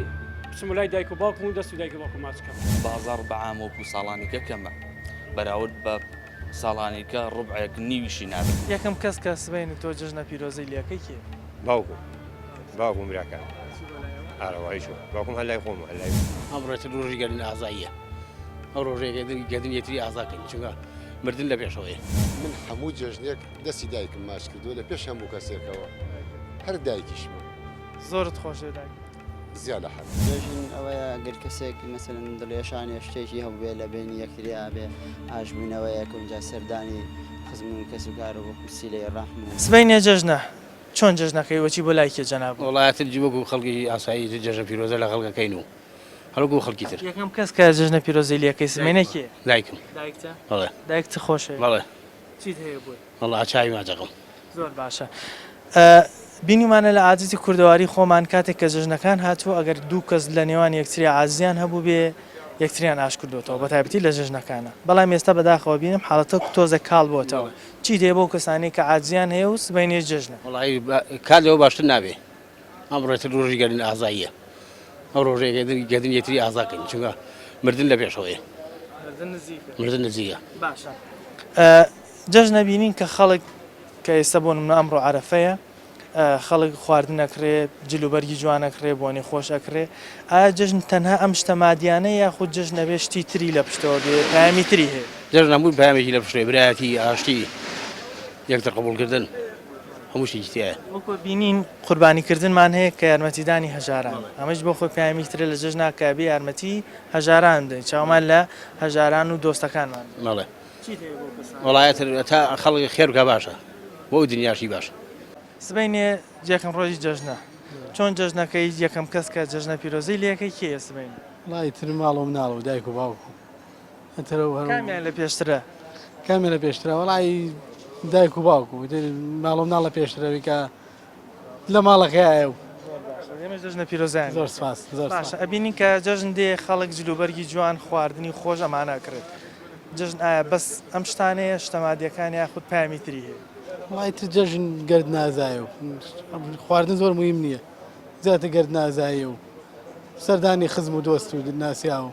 Speaker 3: بچم لای دایک و باوکم و دەست و دایک و باوکم ماچکەم
Speaker 4: بازار بەعام وەکو ساڵانیکە کەمە بەراورد بە ساڵانیکە ڕوبعێک نیویشی نابێت
Speaker 1: یەکەم کەس کە سبەینی تۆ جژنە پیرۆزەی لیەکەی کێ
Speaker 5: باوکم براکان ئارەوەی چوە باوکم هەر لای خۆم هەر لای
Speaker 10: ئەمڕێت ڕۆژی گەردن ئازاییە ئەو ڕۆژێک گەردن یەکتری ئازاکەین چونکە مردن لە پێشەوەی
Speaker 7: من هەموو جژنێک دەستی دایکم ماچ کردووە لە پێش هەموو کەسێکەوە هەر دایکیشم
Speaker 1: زۆرت خۆشێ دایک
Speaker 7: زیاد لە حەد
Speaker 8: جێژن ئەوەیە گەر کەسێک مەسەرن دڵێشانی شتێکی هەبوو لە بینی یەکتریا بێ ئاژمینەوەیەکم جا سەردانی خزم و کەس و کار و سیلەی ڕەحم
Speaker 1: سبەینێ جەژنە چۆن جژنەکەی وەچی بۆ لایکێ جەناب
Speaker 10: وڵایەتر جیوەکو خەڵکی ئاسایی جەژە پیرۆزە لە خەڵکەکەین و هەڵگو خەڵکی تر
Speaker 1: یەکەم کەس کە جژنە پیرۆزەی لیەکەی سبەینە کێ
Speaker 10: دایکم بەڵێ
Speaker 1: دایکت خۆشێ
Speaker 10: بەڵێ
Speaker 1: چیت هەیە بۆی
Speaker 10: وڵا چاوی ماجەقم
Speaker 1: زۆر باشە بینیمانە لە عادەتی کوردەواری خۆمان کاتێک کە جژنەکان هاتووە ئەگەر دوو کەس لە نێوان یەکتری عازیان هەبوو بێ یەکتریان ئاش کردوێتەوە بە تایبەتی لە جژنەکانە بەڵام ئێستا بەداخەوە بینم حاڵەتە تۆزە کاڵ بۆتەوە چی دێ بۆ کەسانی کە عاجزیان هەیە و سبەینێ جژنە
Speaker 10: وڵی کار لەوە باشتر نابێ ئەمڕێتر ڕۆژی گەردن ئازاییە ئەو ڕۆژێک گەردن یەکتری ئازاکەین چونکە مردن لە پێشەوەی مردن نزیکە
Speaker 1: باشە جژنە بینین کە خەڵک کە ئێستا بۆ من ئەمڕۆ عەرەفەیە خەڵک خواردن ئەکرێ جلوبەرگی جوان ئەکرێ بۆنی خۆش ئەکرێ ئایا جژن تەنها ئەم شتە مادیانە یاخود جژنە بێ شتی تری لە پشتەوە بێ پایامی تری هەیە
Speaker 10: جژن هەموو پایامێکی لە پشتەوەی برایەتی ئاشتی یەکتر قبولکردن هەموو شتێکی تایە
Speaker 1: وەکو بینین قوربانیکردنمان هەیە کە یارمەتیدانی هەژاران ئەمەش بۆ خۆی پایامی ترە لە جژنا کە بێ یارمەتی هەژاران بدەین چاومان لە هەژاران و دۆستەکانمان
Speaker 10: مەڵێ وڵایەتر تا خەڵکی خێرکە باشە بۆ دنیاشی باشە
Speaker 1: سبەینێ یەکەم ڕۆژی جەژنە چۆن جەژنەکەی یەکەم کەس کە جەژنە پیرۆزەی لیەکەی کێ سبەین
Speaker 13: وڵی تر ماڵۆ مناڵ و دایک و باوکو
Speaker 1: کامیان لە پێشترە
Speaker 13: کامیان لە پێشترە وڵی دایک و باوکو ماڵۆ مناڵ لە پێشترەوەی کە لە ماڵەکەیە و
Speaker 1: ئێمەش جەژنە پیرۆزیان
Speaker 13: زۆر سپاس
Speaker 1: باشە ئەبینین کە جەژن دێ خەڵک جلوبەرگی جوان خواردنی خۆش ئەمانەکرێت جژن ئایا بەس ئەم شتانەیە شتەمادیەکان یاخود پامی تری هەیە
Speaker 13: وڵی تر جەژن گرد نازایە و خواردن زۆر مهم نییە زیاتر گرد نازایە و سەردانی خزم و دۆست و ناسیا و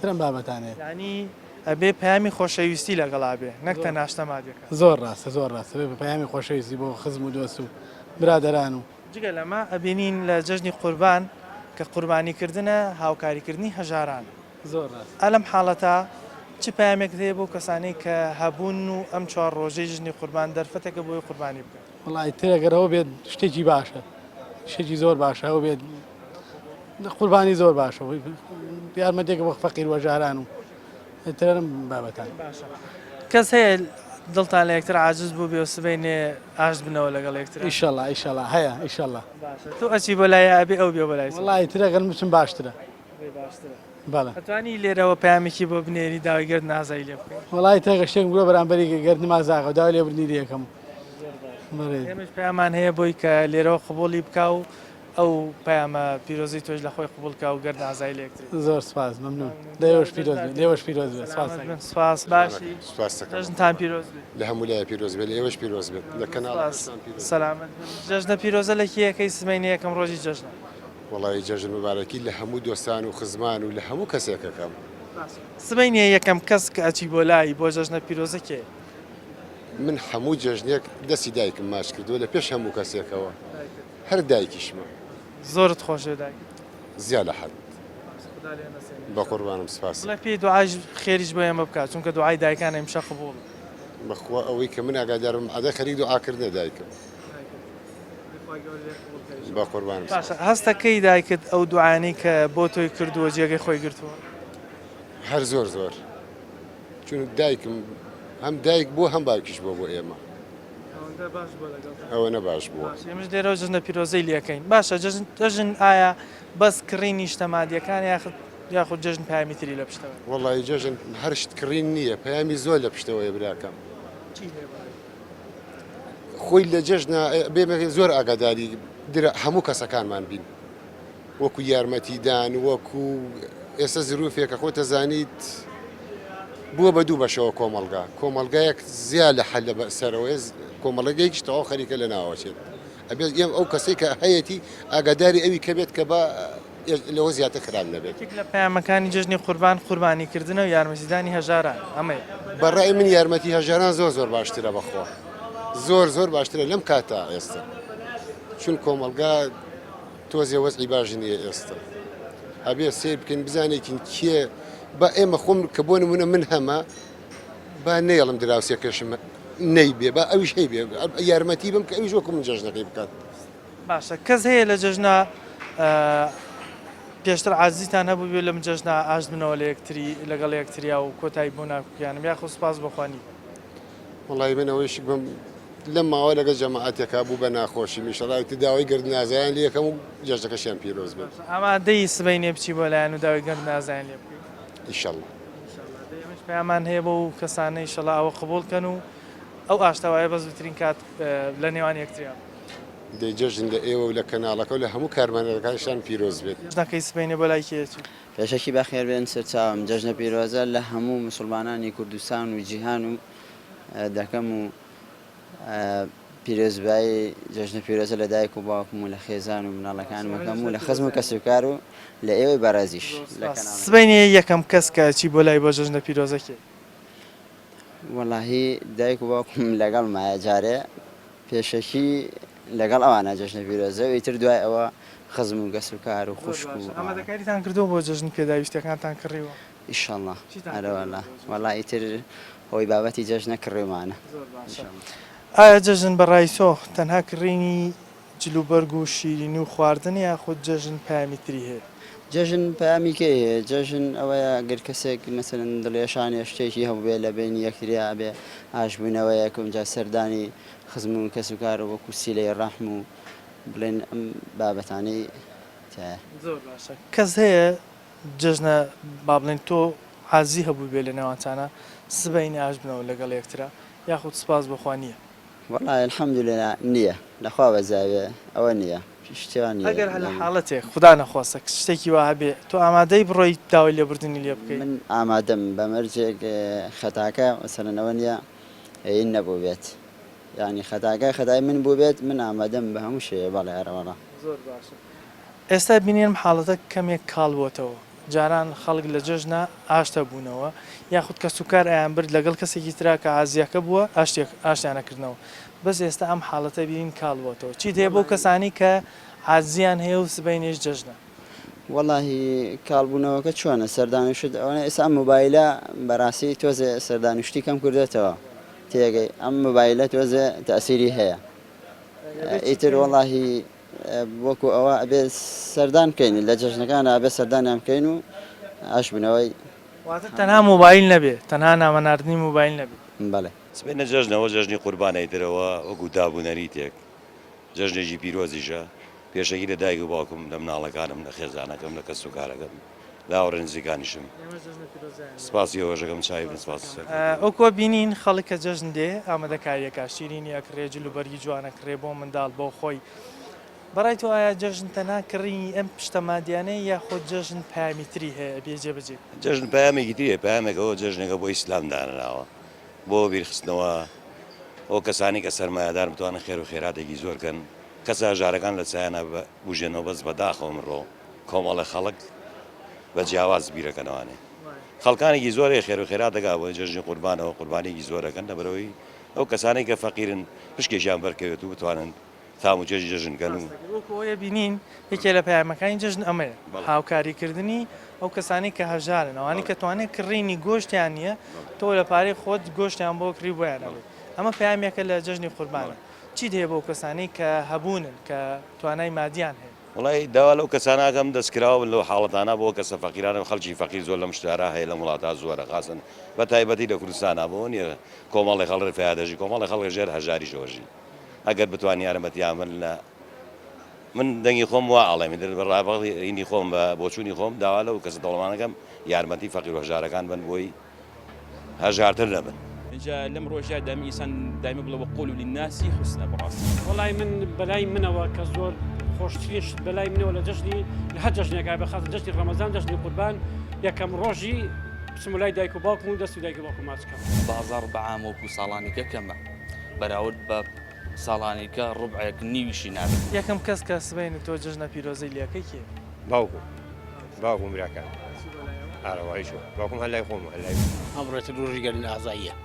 Speaker 13: ترم بابەتانەیە
Speaker 1: ینی ئەبێ پامی خۆشەویستی لەگەڵا بێ نەکتە ناشتەمادیەکە
Speaker 13: زۆر ڕاستە زۆر ڕاستە بێ پامی خۆشەویستی بۆ خزم و دۆست و برادەران و
Speaker 1: جگە لەمە ئەبینین لە جەژنی قوربان کە قوربانیکردنە هاوکاریکردنی هەژاران
Speaker 13: زۆر ڕاست
Speaker 1: ئەلەم حاڵەتە چ پامێک دێ بۆ کەسانی کە هەبوون و ئەم چوار ڕۆژەی ژنی قوربان دەرفەتێکە بۆی قوربانی بکەن
Speaker 13: وڵی ترەگەرەوە بێت شتێکی باشە شتێکی زۆر باشە ئەو بێت قوربانی زۆر باشە یارمەتێکە بۆ فەقیر وەژاران و ترم بابەتان
Speaker 1: کەس هەیە دڵتان لە یەکتر عاجز بوو بێ و سبەینێ ئاش بنەوە لەگەڵ یەکتر
Speaker 13: ئیشەڵا ئیشەڵا هەیە ئیشەڵا
Speaker 1: تۆ ئەچی بۆ لای ئەبێ ئەو بێ بۆ لای
Speaker 13: وڵی ترەگەر بچم باشترە بەڵێ
Speaker 1: ئەتوانی لێرەوە پامێکی بۆ بنێری داوایگەرد نازای لێ بکەین
Speaker 13: وڵی تەگە شتێک بووە بەرامبەری گەردنی مازاغە داوا لێبرنی یەکەم
Speaker 1: ئێمەش پەیامان هەیە بۆی کە لێرەوە قبوڵی بکە و ئەو پەیامە پیرۆزی تۆش لە خۆی قبولکە و گەرد ئازای لێکتری
Speaker 13: زۆر سپاس مەمنون لێوەش پیرۆز
Speaker 1: سپاس باشی جەژنتان پیرۆز
Speaker 7: لە هەموو لای پیرۆز بێت ئێوەش پیرۆز بێت لە کەناڵ
Speaker 1: سەلامەت جەژنە پیرۆزە لە کیەکەی سبەینی یەکەم ڕۆژی جەژنە
Speaker 7: وڵی جەژن مبارەکی لە هەموو دۆستان و خزمان و لە هەموو کەسێکەکەم
Speaker 1: سبەینی یەکەم کەس کە ئەچی بۆ لای بۆ جەژنە پیرۆزە کێ
Speaker 7: من هەموو جەژنێک دەستی دایکم ماچ کردووە لە پێش هەموو کەسێکەوە هەر دایکیشمە
Speaker 1: زۆرت خۆشە دایک
Speaker 7: زیاد لە حەد بە قوربانم سپاس
Speaker 1: لە پێی دوعاش خێریش بۆ ئێمە بکات چونکە دوعای دایکان ئێمشە قبوڵ
Speaker 7: بەخوا ئەوەی کە من ئاگادارم ئەدە خەریک دوعاکردنە دایکم بە قوربانم
Speaker 1: هەستەکەی دایکت ئەو دوعانەی کە بۆ تۆی کردووە جێگەی خۆی گرتووە
Speaker 7: هەر زۆر زۆر چون دایکم هەم دایک بووە هەم باوکیش بۆ ئێمە ئەوە نەباش بووە
Speaker 1: ئێمەش لێرەوە جەژنە پیرۆزەی لەکەین باشە جەژن ئایا بەس کڕینی شتەمادیەکان یاخود جەژن پامی تری لە پشتەوە
Speaker 7: وڵی جەژن هەر شت کڕین نییە پەیامی زۆر لە پشتەوەی براکەم خۆی لە جەژنە بێمە زۆر ئاگاداری هەموو کەسەکانمان بین وەکو یارمەتیدان وەکو ئێستا زروفێکە خۆتە زانیت بووە بە دوو بەشەوە کۆمەلگایەک زیاد لە حەل لە سەرەوەی کۆمەڵگەیەکیش تەواو خەریکە لە ناوەچێت ئەبێت ئێم ئەو کەسێک کە هەیەی ئاگاداری ئەوی کە بێت کە بە لەوە زیاتر خراب نەبێت
Speaker 1: لە پەیامەکانی جەژنی قوربانیکردنە و یارمەتیدانی هەژاران ئەمەیە
Speaker 7: بەڕای من یارمەتی هەژاران زۆر باشترە بەخۆ زۆر باشترە لەم کاتە ئێستا چون کۆمەلگا تۆزێ وەزعی باش نییە ئێستا ئەبێ سیر بکەین بزانێکین کێ بە ئێمە خۆم کە بۆ نمونە من هەمە با نێڵم دراوسێکەشم نەیبێ بە ئەویش هەیبێ یارمەتی بم کە ئەویش وەکو من جەژنەکەی بکات
Speaker 1: باشە کەس هەیە لە جەژنە پێشتر عازیتان هەبوو بێ لەم جەژنە ئاش بنەوە لە یەکتری لەگەڵ یەکتریا و کۆتایی بوو ناکویانم یاخۆ سوپاس بخوانی
Speaker 7: وڵی من ئەوەیشی بم لەم ماوە لەگە جەماعەتێکا بوو بە ناخۆشی میشەڵاوی داوای گرد نازایان لە یەکەم و جەژنەکەشیان پیرۆز بێت
Speaker 1: ئامادەی سبەینێ بچی بۆ لایەن و داوای گرد نازایان لێ بکەین
Speaker 7: ئیشەڵڵا
Speaker 1: پەیامان هەیە بۆ و کەسانەی ئیشەڵڵا ئەوە قبوڵکەن و ئەو ئاشتەوایە بە زووترین کات لە نێوان یەکتریا
Speaker 7: دەیجەژن لە ئێوە و لە کەناڵەکە و لە هەموو کارمانەکانشان پیرۆز بێت
Speaker 1: جەژنەکەی سبەینێ بۆ لای کێچی
Speaker 8: پێشەکی بەخێر بێن سەرچاوم جەژنە پیرۆزە لە هەموو مسلمانانی کوردستان و جیهان و دەکەم و پیرۆزبایی جەژنە پیرۆزە لە دایک و باوکم و لە خێزان و مناڵەکان وەکەم و لە خزم و کەسوکار و لە ئێوەی بەرازیش
Speaker 1: سبەینێ یەکەم کەس کە چی بۆ لای بۆ جەژنە پیرۆزەکێ
Speaker 8: وەڵاهی دایک و باوکم لەگەڵ مایە جارێ پێشەکی لەگەڵ ئەوانە جەژنە پیرۆزە و ئیتر دوای ئەوە خزم و گەسوکار و خوشک و
Speaker 1: ئامادەکاریتان کردو بۆ جەژن پێداویستەکانتان کڕیوە
Speaker 8: ئیشەڵڵا ئەرەوەڵا وەڵا ئیتر هۆی بابەتی جەژنە کڕێمانە
Speaker 1: ئایا جەژن بەڕای تۆ تەنها کڕینی جلوبەرگ و شیرینی و خواردن یاخود جەژن پامی تری هەیە
Speaker 8: جەژن پامی کێ هەیە جەژن ئەوەیە گەر کەسێک مەسەرەن دڵێشانی شتێکی هەبوو بێ لە بینی یەکتریا بێ ئاشبوونەوەیەکم جا سەردانی خزم و کەسوکار و وەکو سیلەی ڕەحم و بڵێن ئەم بابەتانەی
Speaker 1: زۆر باشە کەس هەیە جەژنە با بڵێن تۆ حازی هەبوو بێ لە نێوانتانە سبەینی ئاش بنەوە لەگەڵ یەکترا یاخود سپاس بخوا نییە
Speaker 8: وەڵای الحەمدولێ نییە لەخوا بەزاوێ ئەوە نییە شتیان نییە
Speaker 1: ئەگەر هەر لە حاڵەتێک خوددا نەخواستە شتێکی وا هەبێ تۆ ئامادەی بڕۆی داوای لێبوردنی لێ بکەیت
Speaker 8: من ئامادەم بەمەرجێک خەتاکە مەسەرەنەوە نییە ئەین نەبوو بێت یعنی خەتاکە خەتای من بوو بێت من ئامادەم بە هەموو شێ بەڵێ هەرەوەڵا
Speaker 1: زۆر باشە ئێستا بینێنم حاڵەتە کەمێک کاڵ بۆتەوە جاران خەڵک لە جەژنە ئاشتە بوونەوە یاخود کە سوکار ئەیان برد لەگەڵ کەسێکی ترا کە ئازیەکە بووە ئاشتیانەکردنەوە بەس ئێستا ئەم حاڵەتە بین کاڵ بۆتەوە چیت هەیە بۆ کەسانی کە عازیان هەیە و سبەینێش جەژنە
Speaker 8: وەڵاهی کاڵبوونەوەکە چۆنە سەردانیشت ئەوە ئێستا مۆبایلە بەڕاستی تۆزێ سەردانیشتی کەم کردێتەوە تێگەی ئەم مۆبایلە تۆزێ تەسیری هەیە ئیتر وەڵاهی وەکو ئەوە ئەبێ سەردان بکەین لە جەژنەکانە ئەبێ سەردانیان بکەین و ئاش بنەوەی
Speaker 1: تەنها مۆبایل نەبێ تەنها نامەناردنی مۆبایل نەبێت
Speaker 8: بەڵێ
Speaker 14: سبەینە جەژنەوە جەژنی قوربانەی درەوە وەکو دابوونەری تێک جەژنێکی پیرۆزیشە پێشەکی لە دایک و باوکم لە مناڵەکانم لە خێزانەکەم لە کەسوکارەکەم لاوەڕە نزیکانیشم سپاسی ئەوەژەکەم چای بن سپاس
Speaker 1: ئەوکۆ بینین خەڵک کە جەژن دێ ئامادەکاریەکە شیرینی ئەکڕێ جلوبەرگی جوانە کڕێ بۆ منداڵ بۆ خۆی بەڕای تۆ ئایا جەژن تەنها کڕینی ئەم پشتەمادیانەیە یا خۆ جەژن پامیتری هەیە بێجێ بەجێ
Speaker 14: جەژن پامێکی تریە پامێکەوە جەژنێکە بۆ ئیسلام دانراوە بۆ بیرخستنەوە ئەو کەسانی کە سەرمایهدار بتوانن خێر و خێراتێکی زۆرکەن کەسە هەژارەکان لە چایانە بژێنەوە بەس بەداخەوە مرۆ کۆمەڵە خەڵک بە جیاواز بیرەکەنەوانێ خەڵکانێکی زۆرێ خێر و خێرات دەگا بۆ جەژنی قوربانەوە قوربانێکی زۆرەکەن لەبەرەوەی ئەو کەسانی کە فەقیرن پشکێکیان بەرکەوێت و بتوانن تام و جێژی جەژنکەن و
Speaker 1: وەکۆیە بینین یەکێ لە پەیامەکانی جەژن ئەمەیە هاوکاریکردنی ئەو کەسانی کە هەژارن ئەوانی کە توانێت کڕینی گۆشتیان نییە تۆ لە پارەی خۆت گۆشتیان بۆ کڕی بۆیانەوەی ئەمە پەیامێکە لە جەژنی قوربانە چیت هەیە بۆ کەسانی کە هەبوونن کە توانای مادیان هەیە
Speaker 14: وڵی داوا لەو کەساناکەم دەستکراوە لەو حاڵەتانە بۆ کەسە فەقیرانە خەڵکی فەقیر زۆر لەم شتارە هەیە لە وڵاتە زۆرە خاسن بە تایبەتی لە کوردستانە بۆ نیە کۆمەڵی خەڵ ڕفیادەژی کۆمەڵی خەڵک ژێر هەژاری ژۆژی ئەگەر بتوانانی یارمەتیان لە من دەنگی خۆم وا ئاڵێمی بەڕابڕینی خۆم بە بۆچوونی خۆم داوا لەو کەسە دەوڵمانەکەم یارمەتی فەقیر و هەژارەکان بن بۆی هەژارتر نەبن
Speaker 2: اینجا لەم ڕۆژە دامی ئینسان دایمە بڵەوە قۆل و للناسی حوسنە بەڕاستی
Speaker 3: وەڵای من بەلای منەوە کە زۆر خۆشترین شت بەلای منەوە لە جەژنی لە هەر جەژنێکا بەخاستە جەژنی ڕەمەزان جەژنی قوربان یەکەم ڕۆژی بچم لای دایک و باوکم و دەست و دایک و باوکم ماچکەم
Speaker 4: بازار بەعام وەکو ساڵانێکە کەمە بەراورد بە ساڵانێکە ڕوبعێک نیویشی نابێت
Speaker 1: یەکەم کەس کە سبەینە تۆ جەژنە پیرۆزەی لیەکەی کێ
Speaker 5: باوکم براکان ئاڕەوایی شو باوکم هەر لای خۆم هەر لای
Speaker 10: ئەمڕێتە ڕۆژی گەردن ئازاییە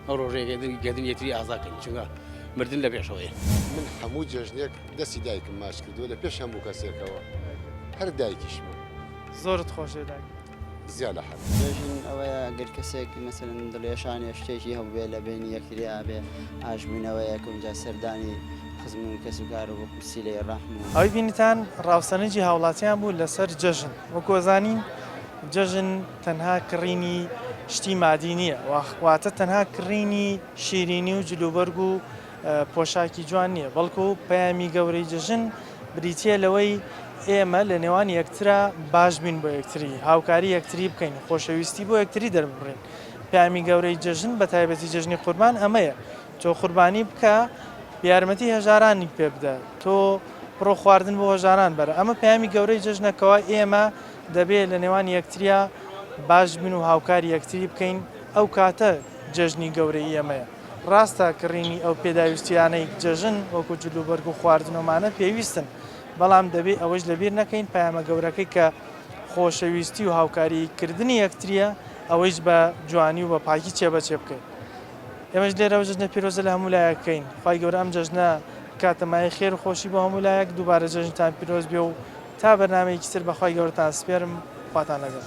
Speaker 10: ئەو ڕۆژێک گەردن یەکتری ئازاکەین چونکە مردن لە پێشەوەی
Speaker 7: من هەموو جەژنێک دەستی دایکم ماچ کردووە لە پێش هەموو کەسێکەوە هەر دایکیشم
Speaker 1: زۆرت خۆشێ دایک
Speaker 7: زیاد لە حەد
Speaker 8: جەژن ئەوەیە گەر کەسێک مەسەرەن دڵێشانێ شتێکی هەبووێ لە بینی یەکتریا بێ ئاژمینەوەیەکە جا سەردانی خزم و کەس و کار و وەکو سیلەی ڕەحم و
Speaker 1: ئەوەی بینیتان ڕاوسەنجی هاوڵاتیان بوو لەسەر جەژن وەکۆزانین جەژن تەنها کڕینی شتی مادی نییە واتە تەنها کڕینی شیرینی و جلوبەرگ و پۆشاکی جوان نییە بەڵکو پەیامی گەورەی جەژن بریتە لەوەی ئێمە لە نێوان یەکترا باش بین بۆ یەکتری هاوکاری یەکتری بکەین خۆشەویستی بۆ یەکتری دەربڕین پەیامی گەورەی جەژن بە تایبەتی جەژنی قوربان ئەمەیە تۆ قوربانی بکە یارمەتی هەژارانی پێ بدە تۆ بڕۆ خواردن بۆ هەژاران بەرە ئەمە پەیامی گەورەی جەژنەکەەوە ئێمە دەبێت لە نێوان یەکتریا باش بین و هاوکاری یەکتری بکەین ئەو کاتە جەژنی گەورەی ئێمەیە ڕاستە کڕینی ئەو پێداویستیانەی جەژن وەکو جلوبەرگ و خواردنەوەمانە پێویستن بەڵام دەبێت ئەوەش لەبیر نەکەین پەیامە گەورەکەی کە خۆشەویستی و هاوکاریکردنی یەکتریە ئەوەیش بە جوانی و بە پاکی چێبەچێ بکەین ئێمەش لێرە ئەو جەژنە پیرۆزە لە هەموو لایەکەین خی گەورە ئەم جەژنە کاتەمای خێر و خۆشی بۆ هەموو لایەک دووبارە جەژنتان پیرۆز بێ و تا بەرنامەیەکی تر بەخوای گەورەتان سپێرم خواتان لەگەڵ